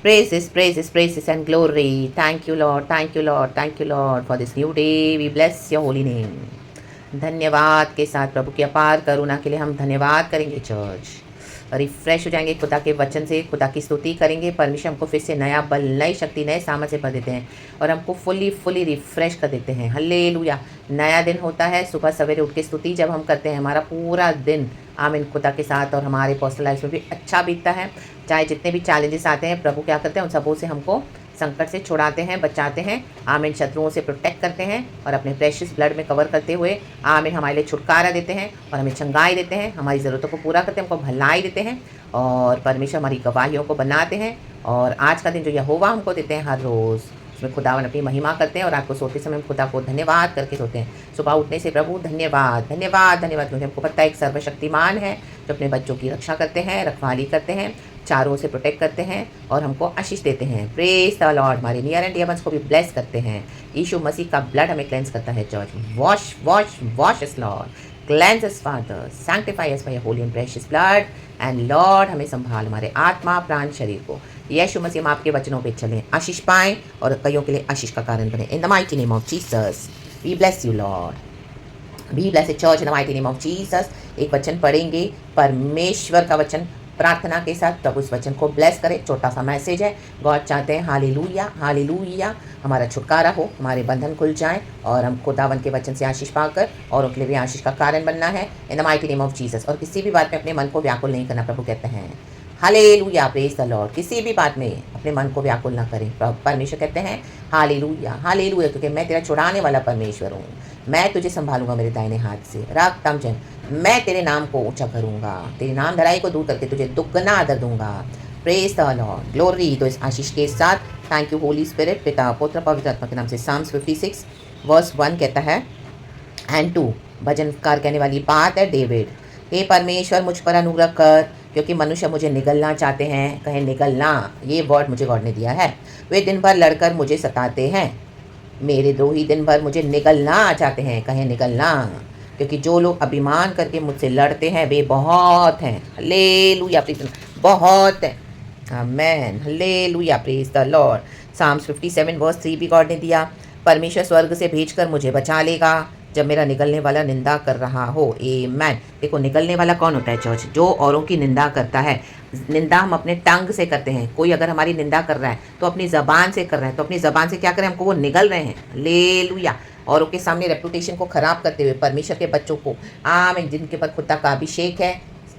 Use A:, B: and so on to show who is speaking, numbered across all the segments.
A: Praises and glory. Thank you, Lord. Thank you, Lord. Thank you, Lord, for this new day. We bless your holy name. धन्यवाद के साथ प्रभु की अपार करुणा के लिए हम धन्यवाद करेंगे चर्च। रिफ्रेश हो जाएंगे खुदा के वचन से, खुदा की स्तुति करेंगे। परमेश्वर हमको फिर से नया बल, नई शक्ति, नए सामर्थ्य से भर देते हैं और हमको फुली रिफ्रेश कर देते हैं। हल्लेलुया। नया दिन होता है, सुबह सवेरे उठ के स्तुति जब हम करते हैं, हमारा पूरा दिन आमीन खुदा के साथ और हमारे पर्सनल लाइफ में भी अच्छा बीतता है। चाहे जितने भी चैलेंजेस आते हैं, प्रभु क्या करते हैं, उन सबों से हमको संकट से छुड़ाते हैं, बचाते हैं। आमीन। शत्रुओं से प्रोटेक्ट करते हैं और अपने प्रेशियस ब्लड में कवर करते हुए आमीन हमारे लिए छुटकारा देते हैं और हमें चंगाई देते हैं, हमारी ज़रूरतों को पूरा करते हैं, हमको भलाई देते हैं और परमेश्वर हमारी गवाहियों को बनाते हैं। और आज का दिन जो यहोवा हमको देते हैं हर रोज़, उसमें खुदावन अपनी महिमा करते हैं और आपको सोते समय हम खुदा को धन्यवाद करके सोते हैं। सुबह उठने से प्रभु धन्यवाद धन्यवाद धन्यवाद, क्योंकि हमको पता है एक सर्वशक्तिमान है जो अपने बच्चों की रक्षा करते हैं, रखवाली करते हैं, चारों से प्रोटेक्ट करते हैं और हमको आशीष देते हैं। Praise the Lord. हमारे नियर एंड डियर वंस को भी ब्लेस करते हैं। यीशु मसीह का ब्लड हमें क्लेंस करता है church. Wash wash wash us lord, cleanse us father, sanctify us by your holy and precious blood and lord हमें संभाल हमारे आत्मा प्राण शरीर को। यीशु मसीह हम आपके वचनों पे चलें, आशीष पाएं और कईयों के लिए आशीष का कारण बने। In the mighty name of Jesus we bless you Lord. We bless church in the mighty name of Jesus. एक वचन पढ़ेंगे, परमेश्वर का वचन, प्रार्थना के साथ प्रभु इस वचन को ब्लेस करें। छोटा सा मैसेज है। गॉड चाहते हैं हालेलुया हालेलुया हमारा छुटकारा हो, हमारे बंधन खुल जाएं और हम खुदावन के वचन से आशीष पाकर और उनके लिए भी आशीष का कारण बनना है इन the mighty name of Jesus. और किसी भी बात में अपने मन को व्याकुल नहीं करना। प्रभु कहते हैं हालेलुया, प्रेज द लॉर्ड। किसी भी बात में अपने मन को व्याकुल ना करें। परमेश्वर कहते हैं हालेलुया हालेलुया, क्योंकि मैं तेरा छुड़ाने वाला परमेश्वर हूँ। मैं तुझे संभालूंगा मेरे दाहिने हाथ से। राग तमजन, मैं तेरे नाम को ऊंचा करूंगा, तेरे नाम धराई को दूर करके तुझे दुगना आदर दूंगा। Praise the Lord, glory. तो इस आशीष के साथ थैंक यू होली स्पिरिट, पिता पुत्र पवित्र आत्मा के नाम से। साम्स 56 वर्स 1 कहता है एंड 2, भजनकार कहने वाली बात है डेविड। हे परमेश्वर मुझ पर अनुग्रह कर, क्योंकि मनुष्य मुझे निगलना चाहते हैं। कहें निगलना, ये वर्ड मुझे गॉड ने दिया है। वे दिन भर लड़कर मुझे सताते हैं, मेरे द्रोही दिन भर मुझे निगलना चाहते हैं। कहें निगलना, क्योंकि जो लोग अभिमान करके मुझसे लड़ते हैं वे बहुत हैं। हालेलुया, बहुत है। Amen, hallelujah, praise the lord. Psalms 57 verse 3 भी गॉड ने दिया। परमेश्वर स्वर्ग से भेजकर मुझे बचा लेगा जब मेरा निगलने वाला निंदा कर रहा हो। आमेन। देखो निगलने वाला कौन होता है चर्च? जो औरों की निंदा करता है। निंदा हम अपने टंग से करते हैं। कोई अगर हमारी निंदा कर रहा है तो अपनी ज़बान से कर रहा है, तो अपनी ज़बान से क्या करें, हमको वो निगल रहे हैं। हालेलुया। औरों के सामने रेपुटेशन को ख़राब करते हुए परमेश्वर के बच्चों को आमीन, जिनके ऊपर खुदा का अभिषेक है,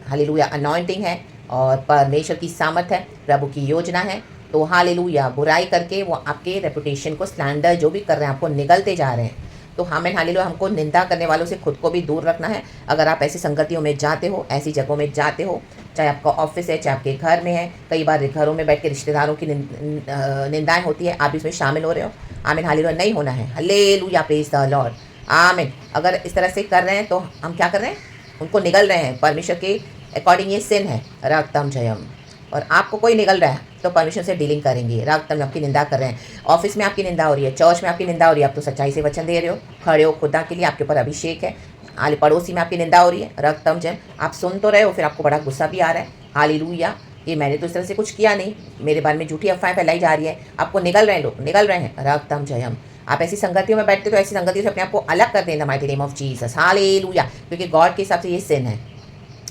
A: हालेलुया, अनॉइंटिंग है और परमेश्वर की सामर्थ है, प्रभु की योजना है, तो हालेलुया बुराई करके वो आपके रेपुटेशन को, स्लैंडर जो भी कर रहे हैं, आपको निगलते जा रहे हैं। तो हमें हालेलुया हमको निंदा करने वालों से खुद को भी दूर रखना है। अगर आप ऐसी संगतियों में जाते हो, ऐसी जगहों में जाते हो, चाहे आपका ऑफिस है, चाहे आपके घर में है, कई बार घरों में बैठ के रिश्तेदारों की निंदाएं होती है, आप इसमें शामिल हो रहे हो, आमीन, हालेलुया, नहीं होना है। हालेलुया, प्रेज द लॉर्ड, आमीन। अगर इस तरह से कर रहे हैं तो हम क्या कर रहे हैं, उनको निगल रहे हैं। परमेश्वर के अकॉर्डिंग ये सिन है, रक्तम जयम। और आपको कोई निगल रहा है तो परमेश्वर से डीलिंग करेंगे। रक्तम, आपकी निंदा कर रहे हैं, ऑफिस में आपकी निंदा हो रही है, चर्च में आपकी निंदा हो रही है, आप तो सच्चाई से वचन दे रहे हो, खड़े हो खुदा के लिए, आपके ऊपर अभिषेक है। पड़ोसी में आपकी निंदा हो रही है, रक्तम जयम, आप सुन तो रहे हो, फिर आपको बड़ा गुस्सा भी आ रहा है। हालेलुया, ये मैंने तो इस तरह से कुछ किया नहीं, मेरे बारे में झूठी अफवाहें फैलाई जा रही है, आपको निगल रहे हैं, लोग निगल रहे हैं। रक्तम जयम। आप ऐसी संगतियों में बैठते तो ऐसी संगतियों से अपने आप को अलग कर दें the mighty name of Jesus. Hallelujah, क्योंकि गॉड के हिसाब से ये सिन है,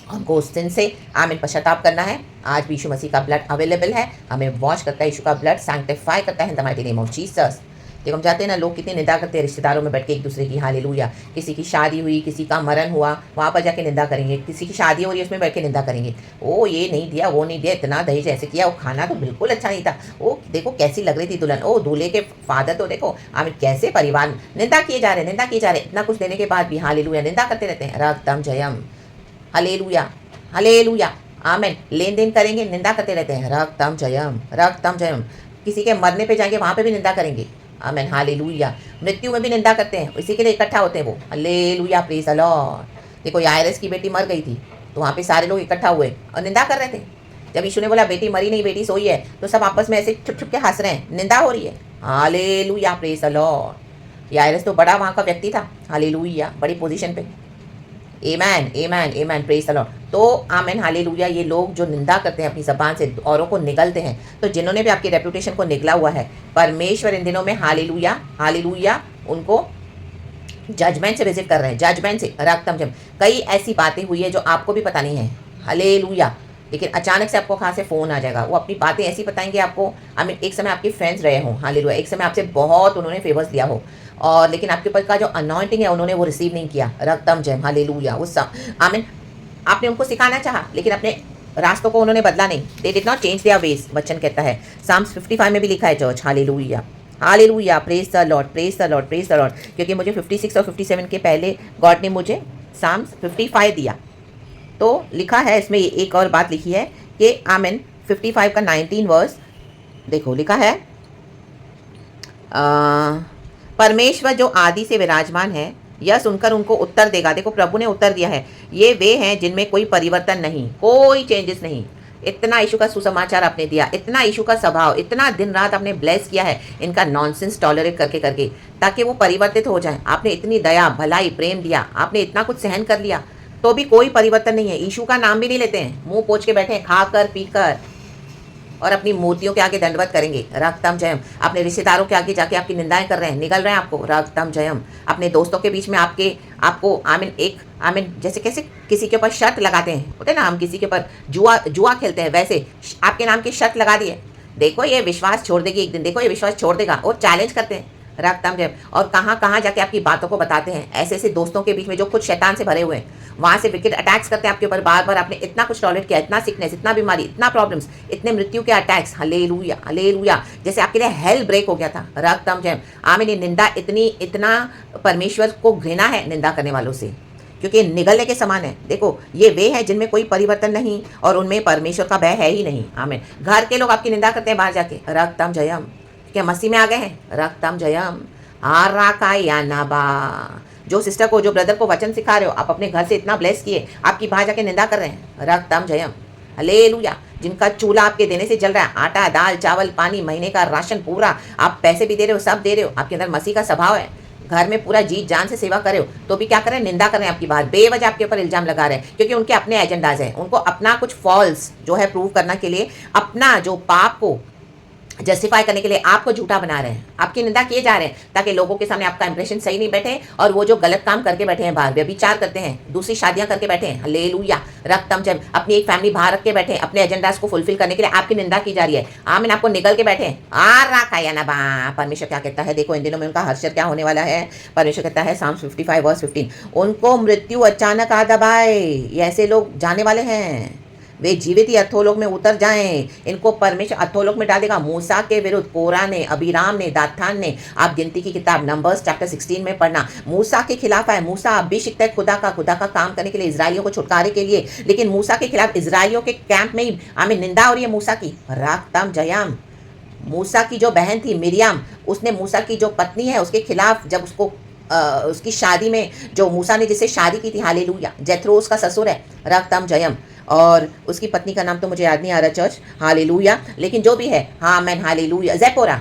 A: हमको उस दिन से आमीन पश्चाताप करना है। आज भी यीशु मसीह का ब्लड अवेलेबल है, हमें वॉश करता है, यीशु का ब्लड सैंक्टिफाई करता है इन the mighty name of Jesus. देखो हम जाते हैं ना, लोग कितनी निंदा करते हैं रिश्तेदारों में बैठ के एक दूसरे की। हालेलुया, किसी की शादी हुई, किसी का मरण हुआ, वहाँ पर जाके निंदा करेंगे। किसी की शादी हो रही है, उसमें बैठ के निंदा करेंगे। ओ ये नहीं दिया, वो नहीं दिया, इतना दहेज ऐसे किया, वो खाना तो बिल्कुल अच्छा नहीं था, ओ देखो कैसी लग रही थी दुल्हन, ओ दूल्हे के फादर तो देखो, आमीन, कैसे परिवार निंदा किए जा रहे हैं, निंदा किए जा रहे हैं। इतना कुछ देने के बाद भी हालेलुया निंदा करते रहते हैं। रक्तम जयम, हालेलुया हालेलुया, आमीन। लेन देन करेंगे, निंदा करते रहते हैं। रक्तम जयम, रक्तम जयम। किसी के मरने पे जाएंगे, वहाँ पे भी निंदा करेंगे। आमीन, हालेलुया। मृत्यु में भी निंदा करते हैं, इसी के लिए इकट्ठा होते हैं वो। Hallelujah, praise the Lord. देखो यायरस की बेटी मर गई थी, तो वहाँ पे सारे लोग इकट्ठा हुए और निंदा कर रहे थे। जब यीशु ने बोला बेटी मरी नहीं, बेटी सोई है, तो सब आपस में ऐसे छुप छुप के हंस रहे हैं, निंदा हो रही है। Hallelujah, praise the lord. Jairus तो बड़ा वहाँ का व्यक्ति था, हालेलुया, बड़ी पोजीशन पे। आमेन, आमेन, आमेन, प्रेज द लॉर्ड। तो आमेन, हालेलुया। ये लोग जो निंदा करते हैं अपनी ज़बान से, औरों को निगलते हैं, तो जिन्होंने भी आपकी रेपुटेशन को निगला हुआ है, परमेश्वर इन दिनों में हालेलुया, हालेलुया, उनको जजमेंट से विजिट कर रहे हैं, जजमेंट से रक्तम जम। कई ऐसी बातें हुई है जो आपको भी पता नहीं है, हालेलुया, लेकिन अचानक से आपको कहाँ से फ़ोन आ जाएगा, वो अपनी बातें ऐसी बताएंगे आपको। आई मीन एक समय आपके फ्रेंड्स रहे हों, हालेलुया, एक समय आपसे बहुत उन्होंने फेवर्स दिया हो, और लेकिन आपके ऊपर का जो अनॉइंटिंग है उन्होंने वो रिसीव नहीं किया, रक्तम जय, हालेलुया। उस आई मीन आपने उनको सिखाना चाहा, लेकिन अपने रास्तों को उन्होंने बदला नहीं। They did not change their ways, वचन कहता है। साम्स 55 में भी लिखा है church, hallelujah, hallelujah, praise the Lord, praise the Lord, praise the Lord. क्योंकि मुझे 56 और 57 के पहले गॉड ने मुझे साम्स 55 दिया। तो लिखा है इसमें एक और बात लिखी है कि आमेन 55 का 19 वर्स देखो, लिखा है परमेश्वर जो आदि से विराजमान है, यह सुनकर उनको उत्तर देगा। देखो प्रभु ने उत्तर दिया है, ये वे हैं जिनमें कोई परिवर्तन नहीं, कोई चेंजेस नहीं। इतना यीशु का सुसमाचार आपने दिया, इतना यीशु का स्वभाव, इतना दिन रात आपने ब्लेस किया है इनका नॉनसेंस टॉलरेट करके करके, ताकि वो परिवर्तित हो जाएं। आपने इतनी दया, भलाई, प्रेम दिया, आपने इतना कुछ सहन कर लिया, तो भी कोई परिवर्तन नहीं है। यीशु का नाम भी नहीं लेते हैं, मुंह पोंछ के बैठे हैं, खाकर पीकर, और अपनी मूर्तियों के आगे दंडवत करेंगे, रक्तम जयम। अपने रिश्तेदारों के आगे जाके आपकी निंदाएं कर रहे हैं, निगल रहे हैं आपको, रक्तम जयम। अपने दोस्तों के बीच में आपको आमीन जैसे कैसे किसी के ऊपर शर्त लगाते हैं, होते ना, हम किसी के ऊपर जुआ खेलते हैं, वैसे आपके नाम की शर्त लगा दी है। देखो ये विश्वास छोड़ देगी एक दिन, देखो ये विश्वास छोड़ देगा, और चैलेंज करते हैं, रक्तम जयम। और कहाँ कहाँ जाके आपकी बातों को बताते हैं, ऐसे ऐसे दोस्तों के बीच में जो खुद शैतान से भरे हुए हैं, वहाँ से विकेट अटैक्स करते हैं आपके ऊपर बार बार। आपने इतना कुछ टॉलरेट किया, इतना सिकनेस, इतना बीमारी, इतना प्रॉब्लम्स, इतने मृत्यु के अटैक्स, हालेलुया, हालेलुया। जैसे आपके लिए हेल ब्रेक हो गया था, रक्तम जयम। आमीन। निंदा इतना परमेश्वर को घृणा है निंदा करने वालों से, क्योंकि निगलने के समान है। देखो ये वे हैं जिनमें कोई परिवर्तन नहीं, और उनमें परमेश्वर का भय है ही नहीं। आमीन। घर के लोग आपकी निंदा करते हैं बाहर जाके, रक्तम जयम, क्या मसीह में आ गए हैं, रक्तम जयम। नाबा, जो सिस्टर को, जो ब्रदर को वचन सिखा रहे हो, आप अपने घर से इतना ब्लेस किए, आपकी बाहर जाके निंदा कर रहे हैं, रक्तम जयम, हालेलुया। जिनका चूल्हा आपके देने से जल रहा है, आटा, दाल, चावल, पानी, महीने का राशन पूरा, आप पैसे भी दे रहे हो, सब दे रहे हो, आपके अंदर मसीह का स्वभाव है, घर में पूरा जी जान से सेवा करे हो, तो भी क्या करें, निंदा कर रहे हैं आपकी बात, बेवजह आपके ऊपर इल्जाम लगा रहे हैं, क्योंकि उनके अपने एजेंडाज हैं। उनको अपना कुछ फॉल्स जो है प्रूव करना के लिए, अपना जो पाप को जस्टिफाई करने के लिए आपको झूठा बना रहे हैं, आपकी निंदा किए जा रहे हैं, ताकि लोगों के सामने आपका इंप्रेशन सही नहीं बैठे। और वो जो गलत काम करके बैठे हैं बाहर, व्यभिचार करते हैं, दूसरी शादियां करके बैठे हैं, हालेलुया, रक्तम जयम, अपनी एक फैमिली बाहर रख के बैठे हैं, अपने एजेंडास को फुलफिल करने के लिए आपकी निंदा की जा रही है। आमीन। आपको निगल के बैठे हैं, परमेश्वर क्या कहता है, देखो इन दिनों में उनका हर्षद क्या होने वाला है। परमेश्वर कहता है साम्स 55 वर्स 15, उनको मृत्यु अचानक आ दबाए। ऐसे लोग जाने वाले हैं, वे जीवित ही अथोलोक में उतर जाएं, इनको परमेश्वर अथोलोक में डालेगा। मूसा के विरुद्ध कोरा ने, अबीराम ने, दाथान ने, आप गिनती की किताब नंबर्स चैप्टर 16 में पढ़ना, मूसा के खिलाफ है। मूसा अभिषिक्त है खुदा का काम करने के लिए, इजराइलियों को छुटकारे के लिए, लेकिन मूसा के खिलाफ इजराइलियों के कैंप में ही हमें निंदा हो रही है मूसा की, राक्तम जयाम। मूसा की जो बहन थी मिरियाम, उसने मूसा की जो पत्नी है उसके खिलाफ, जब उसको उसकी शादी में जो मूसा ने जिससे शादी की थी, हालेलुया, जेथरो उसका ससुर है, रक्तम जयम, और उसकी पत्नी का नाम तो मुझे याद नहीं आ रहा चर्च, हालेलुया, लेकिन जो भी है, हाँ मैन, हालेलुया, ज़ेपोरा,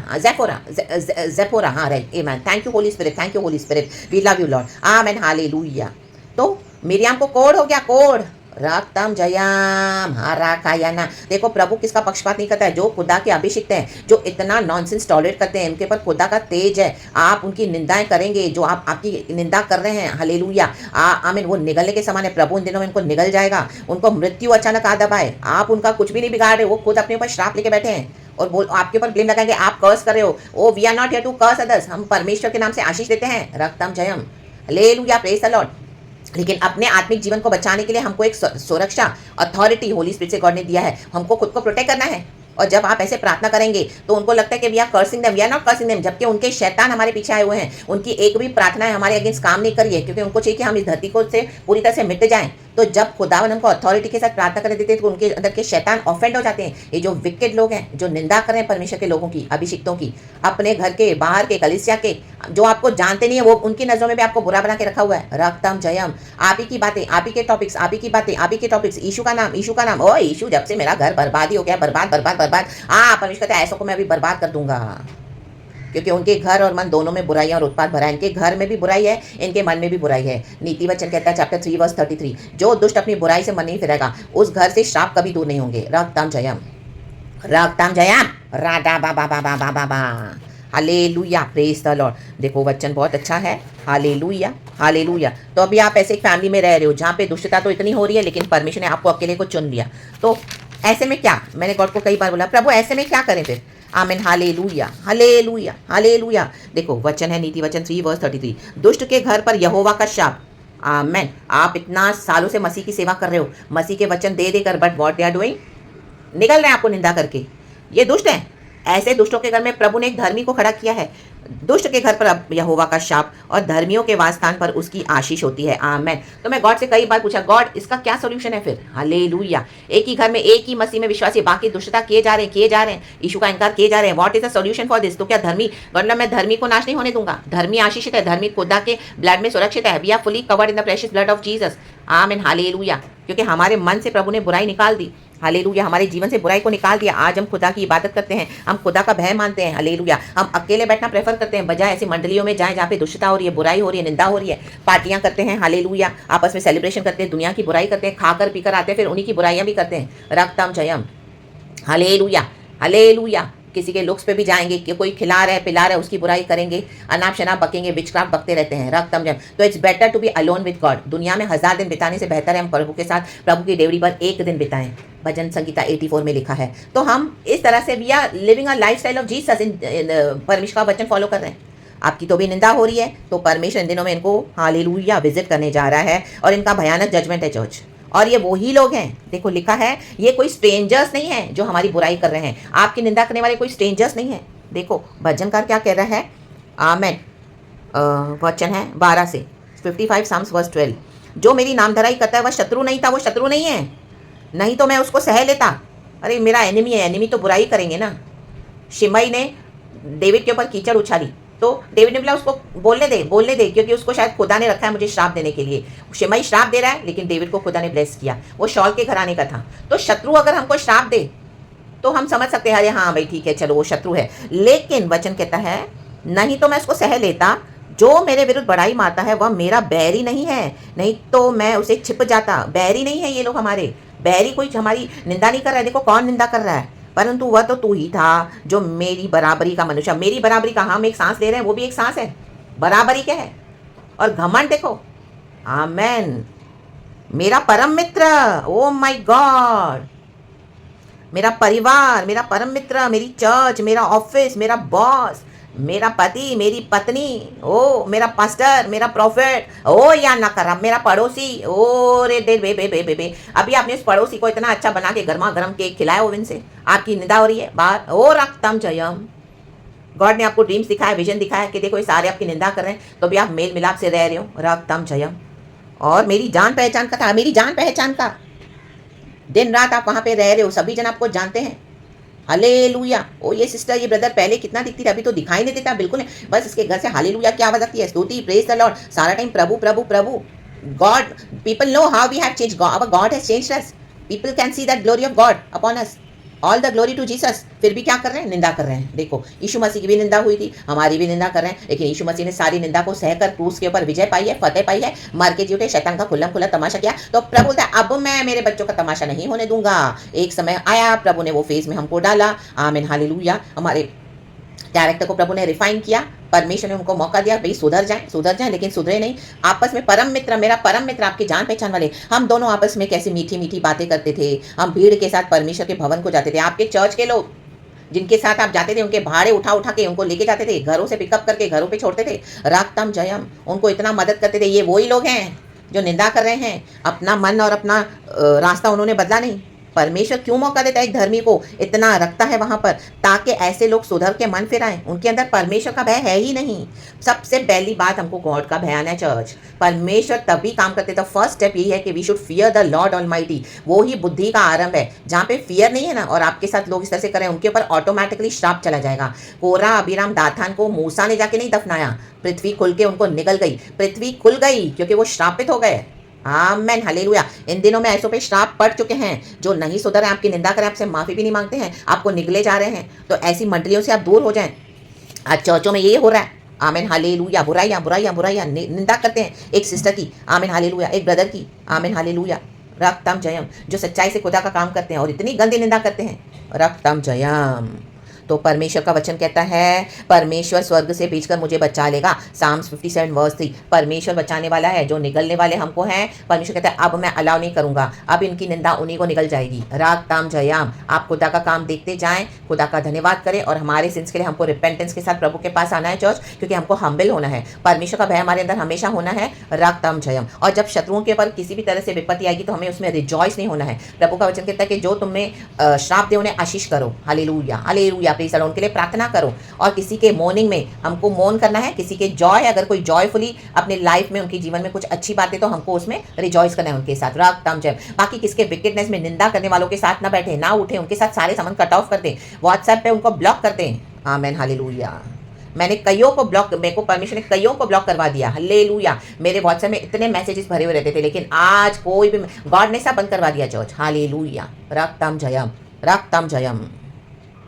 A: हाँ right, amen. Thank you Holy Spirit, thank you Holy Spirit, we love you Lord, amen, hallelujah. तो मिरियाम को कोढ़ हो गया, कोढ़, रक्तम जयाम, हारा कायाना। देखो प्रभु किसका पक्षपात नहीं करता है, जो खुदा के अभिषिक्त हैं, जो इतना नॉनसेंस टॉलरेट करते हैं, उनके पर खुदा का तेज है। आप उनकी निंदाएं करेंगे, जो आपकी निंदा कर रहे हैं, हालेलुया, आमीन, वो निगलने के समान है। प्रभु इन दिनों में उनको निगल जाएगा, उनको मृत्यु अचानक आ दबाए। आप उनका कुछ भी नहीं बिगाड़ रहे, वो खुद अपने ऊपर श्राप लेके बैठे हैं और आपके ऊपर ब्लेम लगाएंगे, आप कर्स कर रहे हो। Oh we are not here to curse others, हम परमेश्वर के नाम से आशीष देते हैं, रक्तम जयम, हालेलुया, प्रेज द लॉर्ड। लेकिन अपने आत्मिक जीवन को बचाने के लिए हमको एक सुरक्षा अथॉरिटी होली स्पिरिट से गॉड ने दिया है, हमको खुद को प्रोटेक्ट करना है। और जब आप ऐसे प्रार्थना करेंगे तो उनको लगता है कि we are cursing them, we are not cursing them, जबकि उनके शैतान हमारे पीछे आए हुए हैं। उनकी एक भी प्रार्थना हमारे अगेंस्ट काम नहीं करी है, क्योंकि उनको चाहिए कि हम इस धरती को से पूरी तरह से मिट जाएं। तो जब खुदावन हमको अथॉरिटी के साथ प्रार्थना करने देते हैं तो उनके अंदर के शैतान ऑफेंड हो जाते हैं। ये जो विकेड लोग हैं, जो निंदा कर रहे हैं परमेश्वर के लोगों की, अभिषिक्तों की, अपने घर के, बाहर के, कलीसिया के, जो आपको जानते नहीं है, वो उनकी नजरों में भी आपको बुरा बना के रखा हुआ है, रक्तम जयम। आप ही की बातें, आप ही के टॉपिक्स, आप ही की बातें, आप ही के टॉपिक्स, ईशु का नाम, ईशु का नाम। ओ ईशु, जब से मेरा घर बर्बादी हो गया, बर्बाद बर्बाद बर्बाद, परमेश्वर कहता है ऐसों को मैं अभी बर्बाद कर दूंगा, क्योंकि उनके घर और मन दोनों में बुराई और उत्पाद भरा है। इनके घर में भी बुराई है, इनके मन में भी बुराई है। नीति वचन कहता है चैप्टर 3 वर्स 33, जो दुष्ट अपनी बुराई से मन नहीं फिरेगा उस घर से श्राप कभी दूर नहीं होंगे। रक्तम जयम, रक्तम जयम, राधा बाबा बाबा बाबा बा। Hallelujah, praise the Lord. देखो वचन बहुत अच्छा है। Hallelujah, hallelujah. तो अभी आप ऐसे एक फैमिली में रह रहे हो जहाँ पे दुष्टता तो इतनी हो रही है, लेकिन परमेश्वर ने आपको अकेले को चुन लिया। तो ऐसे में क्या, मैंने गॉड को कई बार बोला प्रभु ऐसे में क्या करें फिर। आमीन, हालेलुया, हालेलुया, हालेलुया। देखो वचन है नीति वचन 3 वर्स 33, दुष्ट के घर पर यहोवा का शाप। आमीन। आप इतना सालों से मसीह की सेवा कर रहे हो, मसीह के वचन दे देकर, but what they are doing, निकल रहे हैं आपको निंदा करके। ये दुष्ट हैं। ऐसे दुष्टों के घर में प्रभु ने एक धर्मी को खड़ा किया है। दुष्ट के घर पर अब यहोवा का शाप और धर्मियों के वासस्थान पर उसकी आशीष होती है। आमेन। तो मैं गॉड से कई बार पूछा, गॉड इसका क्या सॉल्यूशन है फिर। हालेलुया। एक ही घर में एक ही मसीह में विश्वासी, बाकी दुष्टता किए जा रहे हैं, यीशु का इनकार किए जा रहे हैं। What is the solution for this. तो क्या धर्मी, मतलब मैं धर्मी को नाश नहीं होने दूंगा। धर्मी आशीषित है, धर्मी खुदा के ब्लड में सुरक्षित है। We are fully covered in the precious blood of Jesus. Amen, hallelujah. क्योंकि हमारे मन से प्रभु ने बुराई निकाल दी। हालेलुया। हमारे जीवन से बुराई को निकाल दिया। आज हम खुदा की इबादत करते हैं, हम खुदा का भय मानते हैं। हालेलुया। हम अकेले बैठना प्रेफर करते हैं, बजाय ऐसी मंडलियों में जाएं जहाँ पे दुष्टता हो रही है, बुराई हो रही है, निंदा हो रही है। पार्टियां करते हैं, हालेलुया, आपस में सेलिब्रेशन करते हैं, दुनिया की बुराई करते हैं, खाकर पीकर आते हैं, फिर उन्हीं की बुराइयां भी करते हैं। रक्तम जयम, हालेलुया, हालेलुया। किसी के लुक्स पे भी जाएंगे कि कोई खिला रहा है पिला रहा है, उसकी बुराई करेंगे, अनाप शनाप बकेंगे, विचक्राफ्ट बकते रहते हैं। रक्तम जयम। तो it's better to be alone with God. दुनिया में 1000 दिन बिताने से बेहतर है हम प्रभु के साथ, प्रभु की डेवरी पर एक दिन बिताएं। भजन संगीता 84 में लिखा है। तो हम इस तरह से we are living a lifestyle of Jesus, in परमेश्वर का वचन फॉलो कर रहे हैं। आपकी तो भी निंदा हो रही है, तो परमेश्वर इन दिनों में इनको हालेलुया विजिट करने जा रहा है और इनका भयानक जजमेंट है चर्च। और ये वही लोग हैं, देखो लिखा है, ये कोई स्ट्रेंजर्स नहीं है जो हमारी बुराई कर रहे हैं। आपकी निंदा करने वाले कोई स्ट्रेंजर्स नहीं है। देखो भजनकार क्या कह रहा है। आमेन। वचन है 12 से 55 साम्स वर्स 12, जो मेरी नामधराई करता है वह शत्रु नहीं था, वो शत्रु नहीं है, नहीं तो मैं उसको सह लेता। अरे मेरा एनिमी है, एनिमी तो बुराई करेंगे ना। शिमई ने डेविड के ऊपर कीचड़ उछाली, तो डेविड ने बोला उसको बोलने दे, क्योंकि उसको शायद खुदा ने रखा है मुझे श्राप देने के लिए। शिमई श्राप दे रहा है, लेकिन डेविड को खुदा ने ब्लेस किया। वो शॉल के घराने का था। तो शत्रु अगर हमको श्राप दे तो हम समझ सकते हैं, अरे हाँ भाई ठीक है, चलो वो शत्रु है। लेकिन वचन कहता है नहीं तो मैं उसको सह लेता। जो मेरे विरुद्ध बड़ाई मारता है वह मेरा बैरी नहीं है, नहीं तो मैं उसे छिप जाता। बैरी नहीं है ये लोग हमारे, बैरी कोई हमारी निंदा नहीं कर रहा है। देखो कौन निंदा कर रहा है, परंतु वह तो तू ही था जो मेरी बराबरी का मनुष्य। मेरी बराबरी का, हम एक सांस ले रहे हैं, वो भी एक सांस है। बराबरी क्या है। और घमंड देखो। आमेन। मेरा परम मित्र, ओ माय गॉड, मेरा परिवार, मेरा परम मित्र, मेरी चर्च, मेरा ऑफिस, मेरा बॉस, मेरा पति, मेरी पत्नी, ओ मेरा पास्टर, मेरा प्रॉफिट, ओ या ना करा, मेरा पड़ोसी, ओ रे दे बे बे बे बे बे। अभी आपने उस पड़ोसी को इतना अच्छा बना के गर्मा गर्म केक खिलाया ओवन से, आपकी निंदा हो रही है बाहर। ओ रक्तम जयम। गॉड ने आपको ड्रीम्स दिखाया, विजन दिखाया कि देखो ये सारे आपकी निंदा कर रहे हैं, तो भी आप मेल मिलाप से रह रहे हो। रक्तम जयम। और मेरी जान पहचान का था, मेरी जान पहचान का, दिन रात आप वहाँ पे रह रहे हो, सभी जन आपको जानते हैं। हालेलुया। ओ ये सिस्टर, ये ब्रदर पहले कितना दिखती थी, अभी तो दिखाई नहीं देता बिल्कुल नहीं। बस इसके घर से हालेलुया की आवाज आती है, स्तुति, प्रेज द लॉर्ड, सारा टाइम प्रभु प्रभु प्रभु। God, people know how we have changed, our God has changed us. People can see that glory of God upon us. All the glory to Jesus. फिर भी क्या कर रहे हैं, निंदा कर रहे हैं। देखो यीशु मसीह की भी निंदा हुई थी, हमारी भी निंदा कर रहे हैं, लेकिन यीशु मसीह ने सारी निंदा को सहकर क्रूस के ऊपर विजय पाई है, फतेह पाई है, मर के जी उठे, शैतान का खुल्लम खुल्ला तमाशा किया। तो प्रभु बोलता है अब मैं मेरे बच्चों का तमाशा नहीं होने दूंगा। एक समय आया, प्रभु ने वो फेज में हमको डाला। आमीन, हालेलुया। हमारे कैरेक्टर को प्रभु ने रिफाइन किया, परमेश्वर ने उनको मौका दिया, भाई सुधर जाएं, लेकिन सुधरे नहीं। आपस में परम मित्र, मेरा परम मित्र, आपके जान पहचान वाले, हम दोनों आपस में कैसी मीठी मीठी बातें करते थे। हम भीड़ के साथ परमेश्वर के भवन को जाते थे। आपके चर्च के लोग जिनके साथ आप जाते थे, उनके भाड़े उठा उठा के उनको लेके जाते थे, घरों से पिकअप करके घरों पे छोड़ते थे। राक्तम जयम। उनको इतना मदद करते थे। ये वही लोग हैं जो निंदा कर रहे हैं। अपना मन और अपना रास्ता उन्होंने बदला नहीं। परमेश्वर क्यों मौका देता है एक धर्मी को, इतना रखता है वहां पर, ताकि ऐसे लोग सुधर के मन फिराएं। उनके अंदर परमेश्वर का भय है ही नहीं। सबसे पहली बात, हमको गॉड का भय आना है चर्च। परमेश्वर तभी काम करते, तो फर्स्ट स्टेप यही है कि we should fear the Lord almighty. वो ही बुद्धि का आरंभ है। जहाँ पे फियर नहीं है ना, और आपके साथ लोग इस तरह से करें, उनके ऊपर ऑटोमेटिकली श्राप चला जाएगा। कोरा, अबीराम, दाथान को मूसा ने जाके नहीं दफनाया, पृथ्वी खुल के उनको निगल गई। पृथ्वी खुल गई क्योंकि वो श्रापित हो गए। आमेन, हालेलुया। इन दिनों में ऐसों पे श्राप पड़ चुके हैं जो नहीं सुधर हैं, आपकी निंदा करें, आपसे माफी भी नहीं मांगते हैं, आपको निगले जा रहे हैं। तो ऐसी मंडलियों से आप दूर हो जाएं। आज चर्चों में ये हो रहा है। Amen hallelujah. बुराइयां बुराइयां बुराइयां निंदा करते हैं एक सिस्टर की, आमेन हालेलुया, एक ब्रदर की, आमेन हालेलुया। रक्तम जयम। जो सच्चाई से खुदा का काम करते हैं और इतनी गंदी निंदा करते हैं, रक्तम जयम। तो परमेश्वर का वचन कहता है, परमेश्वर स्वर्ग से भेजकर मुझे बचा लेगा। साम्स 57:3। परमेश्वर बचाने वाला है, जो निगलने वाले हमको हैं। परमेश्वर कहता है अब मैं अलाउ नहीं करूंगा, अब इनकी निंदा उन्हीं को निगल जाएगी। राग ताम जयाम। आप खुदा का काम देखते जाएं, खुदा का धन्यवाद करें, और हमारे सिंस के लिए हमको रिपेंटेंस के साथ प्रभु के पास आना है चर्च, क्योंकि हमको हम्बल होना है। परमेश्वर का भय हमारे अंदर हमेशा होना है। राग ताम जयम। और जब शत्रुओं के ऊपर किसी भी तरह से विपत्ति आएगी तो हमें उसमें रिजॉइस नहीं होना है। प्रभु का वचन कहता है कि जो तुम्हें श्राप दे उन्हें आशीष करो। Hallelujah hallelujah. प्लीज उनके लिए प्रार्थना करो। और किसी के मॉर्निंग में हमको मौन करना है, किसी के जॉय, अगर कोई जॉयफुली अपने लाइफ में उनके जीवन में कुछ अच्छी बातें तो हमको उसमें रिजॉइस करना है उनके साथ। राग ताम जय। बाकी किसके विकेटनेस में निंदा करने वालों के साथ ना बैठे, ना उठे, उनके साथ सारे संबंध कट ऑफ कर दें, व्हाट्सएप पे उनको ब्लॉक कर दें। Amen hallelujah. मैंने कईयों को ब्लॉक, मेरे को परमेश्वर ने कईयों को ब्लॉक करवा दिया। हालेलुया। मेरे व्हाट्सएप में इतने मैसेजेस भरे हुए रहते थे, लेकिन आज कोई भी, गॉड ने सब बंद करवा दिया चर्च। हालेलुया। रक्तम जयम रक्तम जयम।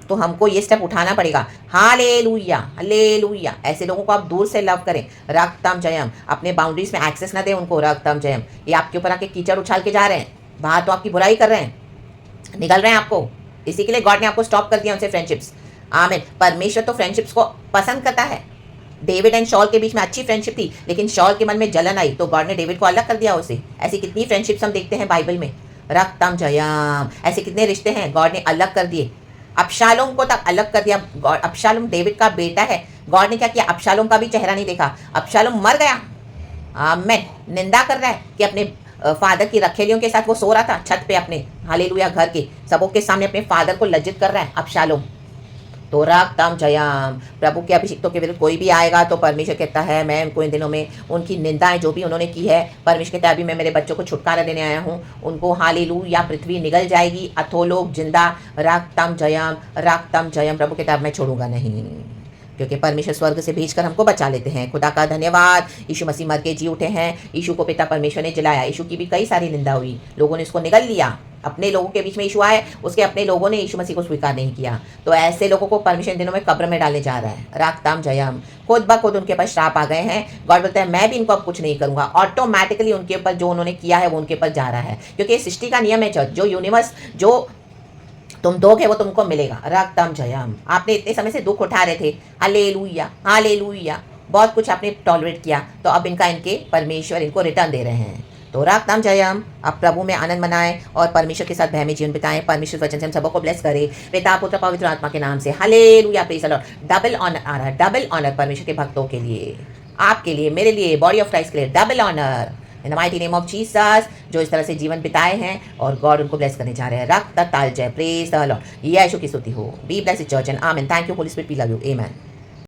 A: तो हमको ये स्टेप उठाना पड़ेगा। Hallelujah hallelujah. ऐसे लोगों को आप दूर से लव करें। रक्तम जयम। अपने बाउंड्रीज में एक्सेस ना दें उनको। रक्तम जयम। ये आपके ऊपर आके कीचड़ उछाल के जा रहे हैं, बाहर तो आपकी बुराई कर रहे हैं, निगल रहे हैं आपको। इसी के लिए गॉड ने आपको स्टॉप कर दिया उनसे फ्रेंडशिप्स। आमीन। परमेश्वर तो फ्रेंडशिप्स को पसंद करता है। डेविड एंड शॉल के बीच में अच्छी फ्रेंडशिप थी, लेकिन शॉल के मन में जलन आई तो गॉड ने डेविड को अलग कर दिया उसे। ऐसी कितनी फ्रेंडशिप्स हम देखते हैं बाइबल में। रक्तम जयम। ऐसे कितने रिश्ते हैं गॉड ने अलग कर दिए। अबशालोम को तक अलग कर दिया गॉड। अबशालोम डेविड का बेटा है। गॉड ने क्या किया, अबशालोम का भी चेहरा नहीं देखा। अबशालोम मर गया। आमीन। निंदा कर रहा है कि अपने फादर की रखेलियों के साथ वो सो रहा था छत पे अपने, हालेलुया, घर के सबों के सामने अपने फादर को लज्जित कर रहा है अबशालोम। तो रागताम जयाम। प्रभु के अभिषिक्तों के विरुद्ध कोई भी आएगा तो परमेश्वर कहता है मैं उनको इन दिनों में उनकी निंदाएं जो भी उन्होंने की है, परमेश्वर कहता है अभी मैं मेरे बच्चों को छुटकारा देने आया हूँ। उनको हालेलुया पृथ्वी निगल जाएगी, अथोलोक जिंदा। रागताम जयम। प्रभु कहता है मैं छोड़ूंगा नहीं, क्योंकि परमेश्वर स्वर्ग से भेजकर हमको बचा लेते हैं। खुदा का धन्यवाद। यीशु मसीह मर के जी उठे हैं। यीशु को पिता परमेश्वर ने जिलाया। यीशु की भी कई सारी निंदा हुई, लोगों ने उसको निगल लिया। अपने लोगों के बीच में यीशु आए, उसके अपने लोगों ने यीशु मसीह को स्वीकार नहीं किया। तो ऐसे लोगों को परमेश्वर इन दिनों में कब्र में डालने जा रहा है। रागताम जयम। खुद ब खुद उनके पास श्राप आ गए हैं। गॉड बोलता है मैं भी इनको अब कुछ नहीं करूंगा। ऑटोमेटिकली उनके ऊपर जो उन्होंने किया है वो उनके ऊपर जा रहा है, क्योंकि ये सृष्टि का नियम है चर्च। जो यूनिवर्स जो तुम दोगे वो तुमको मिलेगा। रक्तम जयम। आपने इतने समय से दुख उठा रहे थे, हालेलुया हालेलुया, बहुत कुछ आपने टॉलरेट किया, तो अब इनका इनके परमेश्वर इनको रिटर्न दे रहे हैं। तो रागताम जयम। अब प्रभु में आनंद मनाएं और परमेश्वर के साथ भय में जीवन बिताएं। परमेश्वर वचन से हम सबको ब्लेस करे, पिता पुत्र पवित्र आत्मा के नाम से। Hallelujah. Praise the lord. Double honour आ रहा है, डबल ऑनर परमेश्वर के भक्तों के लिए, आपके लिए, मेरे लिए, बॉडी ऑफ क्राइस्ट के लिए double honour in the mighty name of Jesus, जो इस तरह से जीवन बिताए हैं और गॉड उनको ब्लेस करने जा रहे हैं। रक्त ताल जय। Praise the Lord. यीशु की स्तुति हो। Be blessed church and amen. Thank you Holy Spirit, we love you. आमीन।